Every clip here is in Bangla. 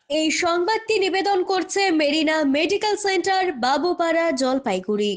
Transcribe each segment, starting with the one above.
এই সংবাদটি নিবেদন করছে মেরিনা মেডিকেল সেন্টার, বাবুপাড়া, জলপাইগুড়ি।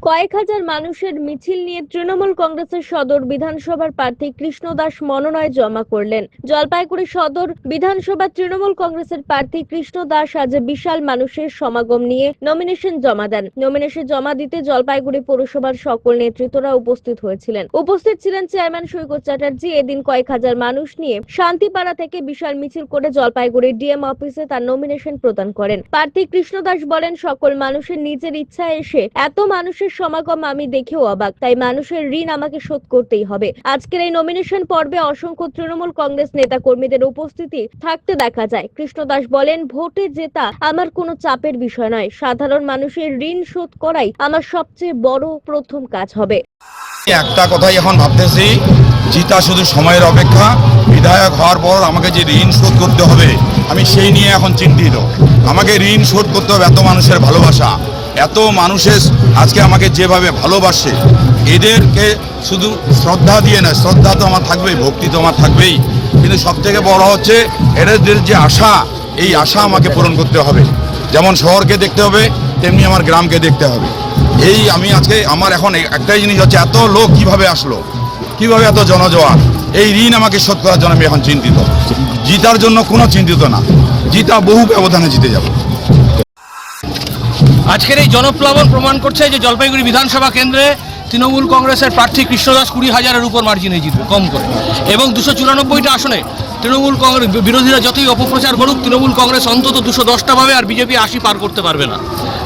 কয়েক হাজার মানুষের মিছিল নিয়ে তৃণমূল কংগ্রেসের সদর বিধানসভার প্রার্থী কৃষ্ণ দাস মনোনয়ন জমা করলেন। জলপাইগুড়ি সদর বিধানসভা তৃণমূল কংগ্রেসের প্রার্থী কৃষ্ণ দাস আজ বিশাল মানুষের সমাগম নিয়ে নমিনেশন জমা দেন। নমিনেশন জমা দিতে জলপাইগুড়ি পৌরসভার সকল নেতৃত্বরা উপস্থিত হয়েছিলেন। উপস্থিত ছিলেন চেয়ারম্যান সৈকত চ্যাটার্জি। এদিন কয়েক হাজার মানুষ নিয়ে শান্তিপাড়া থেকে বিশাল মিছিল করে জলপাইগুড়ি ডিএম অফিসে তার নমিনেশন প্রদান করেন। প্রার্থী কৃষ্ণ দাস বলেন, সকল মানুষের নিজের ইচ্ছায় এসে এত মানুষের সমাগম আমি দেখেও অবাক, তাই মানুষের ঋণ আমাকে শোধ করতেই হবে। আজকের এই নমিনেশন পর্বে অসংখ্য তৃণমূল কংগ্রেস নেতা কর্মীদের উপস্থিতি থাকতে দেখা যায়। কৃষ্ণ দাস বলেন, ভোটে জেতা আমার কোনো চাপের বিষয় নয়, সাধারণ মানুষের ঋণ শোধ করাই আমার সবচেয়ে বড় প্রথম কাজ হবে। একটা কথাই এখন ভাবতেছি, জিতা শুধু সময়ের অপেক্ষা। বিধায়ক হওয়ার পর আমাকে যে ঋণ শোধ করতে হবে, আমি সেই নিয়ে এখন চিন্তিত। আমাকে ঋণ শোধ করতে হবে এত মানুষের ভালোবাসা, এত মানুষের আজকে আমাকে যেভাবে ভালোবাসে, এদেরকে শুধু শ্রদ্ধা দিয়ে না, শ্রদ্ধা তো আমার থাকবেই, ভক্তি তো আমার থাকবেই, কিন্তু সবথেকে বড় হচ্ছে এদের যে আশা, এই আশা আমাকে পূরণ করতে হবে। যেমন শহরকে দেখতে হবে, তেমনি আমার গ্রামকে দেখতে হবে। এই আমি আজকে আমার এখন একটাই জিনিস হচ্ছে, এত লোক কিভাবে আসলো, কিভাবে এত জনজোয়ার, এই ঋণ আমাকে শোধ করার জন্য আমি এখন চিন্তিত। জিতার জন্য কোনো চিন্তিত না, জিতা বহু ব্যবধানে জিতে যাব। আজকের এই জনপ্লাবন প্রমাণ করছে যে জলপাইগুড়ি বিধানসভা কেন্দ্রে তৃণমূল কংগ্রেসের প্রার্থী কৃষ্ণ দাস 20,000-এর উপর মার্জিনে জিতবে, কম করে। এবং 294টা আসনে তৃণমূল কংগ্রেস বিরোধীরা যতই অপপ্রচার করুক, তৃণমূল কংগ্রেস অন্তত 210টা পাবে, আর বিজেপি 80 পার করতে পারবে না।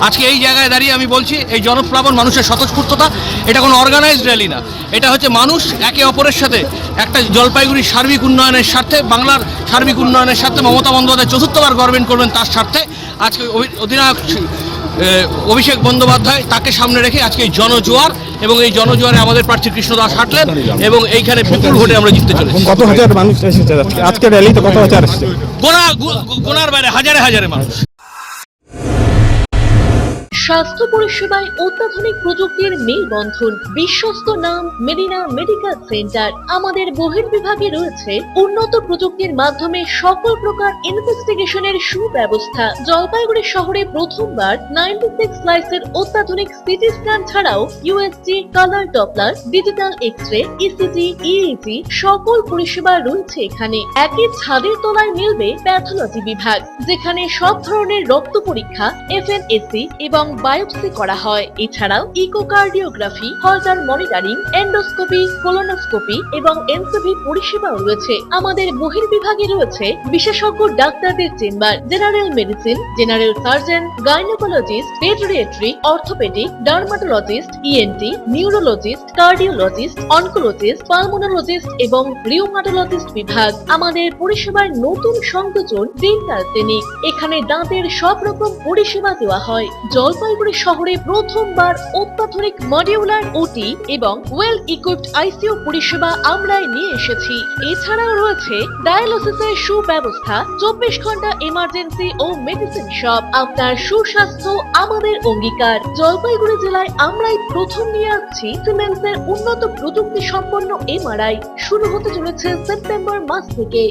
আজকে এই জায়গায় দাঁড়িয়ে আমি বলছি, এই জনপ্লাবন মানুষের স্বতঃস্ফূর্ততা, এটা কোনো অর্গানাইজড র্যালি না, এটা হচ্ছে মানুষ একে অপরের সাথে একটা জলপাইগুড়ির সার্বিক উন্নয়নের স্বার্থে, বাংলার সার্বিক উন্নয়নের স্বার্থে, মমতা বন্দ্যোপাধ্যায় চতুর্থবার গভর্নমেন্ট করবেন তার স্বার্থে, আজকে অধিনায়ক অভিষেক বন্দ্যোপাধ্যায় তাকে সামনে রেখে আজকে এই জনজোয়ার, এবং এই জনজোয়ারে আমাদের প্রার্থী কৃষ্ণ দাস হাঁটলেন এবং এইখানে বিপুল ভোটে আমরা জিততে চলেছি। কত হাজার মানুষ এসেছে আজকে র্যালিতে? কত হাজার এসেছে? গোনার বাইরে হাজারে হাজারে মানুষ। স্বাস্থ্য পরিষেবায় অত্যাধুনিক প্রযুক্তির মেলবন্ধন, বিশ্বস্ত নাম মেরিনা মেডিকেল সেন্টার। আমাদের বহির্বিভাগে রয়েছে উন্নত প্রযুক্তির মাধ্যমে সকল প্রকার ইনভেস্টিগেশনের সুব্যবস্থা। জলপাইগুড়ি শহরে প্রথমবার 96 স্লাইসের অত্যাধুনিক সিটি স্ক্যান ছাড়াও USG, colour Doppler, digital X-ray, ECG, EEG সকল পরিষেবা রয়েছে এখানে। একই ছাদের তলায় মিলবে প্যাথোলজি বিভাগ, যেখানে সব ধরনের রক্ত পরীক্ষা, এফএনএসি এবং বায়োপসি করা হয়। এছাড়াও ইকোকার্ডিওগ্রাফি, হলটার মনিটরিং, এন্ডোস্কোপি, কোলোনোস্কোপি এবং এনসিভি পরিষেবাও রয়েছে। আমাদের বহির্বিভাগে রয়েছে বিশেষজ্ঞ ডাক্তারদের chamber, general medicine, general surgeon, gynaecologist, paediatric, orthopaedic, dermatologist, ENT, neurologist, cardiologist, oncologist, pulmonologist এবং রিউমাটোলজিস্ট বিভাগ। আমাদের পরিষেবার নতুন সংযোজন ডেন্টাল ক্লিনিক। এখানে দাঁতের সব রকম পরিষেবা দেওয়া হয়। জলপাইগুড়ি শহরে প্রথমবার অত্যাধুনিক মডিউলার ওটি এবং ওয়েল ইকুইপড আইসিইউ পরিষেবা আমরাই নিয়ে এসেছি। এছাড়াও রয়েছে ডায়ালিসিসের সুব্যবস্থা, 24 ঘন্টা এমার্জেন্সি ও মেডিসিন শপ। আপনার সুস্বাস্থ্য আমাদের অঙ্গীকার। জলপাইগুড়ি জেলায় আমরাই প্রথম নিয়ে আসছি সিমেন্সের উন্নত প্রযুক্তি সম্পন্ন এমআরআই। শুরু হতে চলেছে সেপ্টেম্বর মাস থেকে।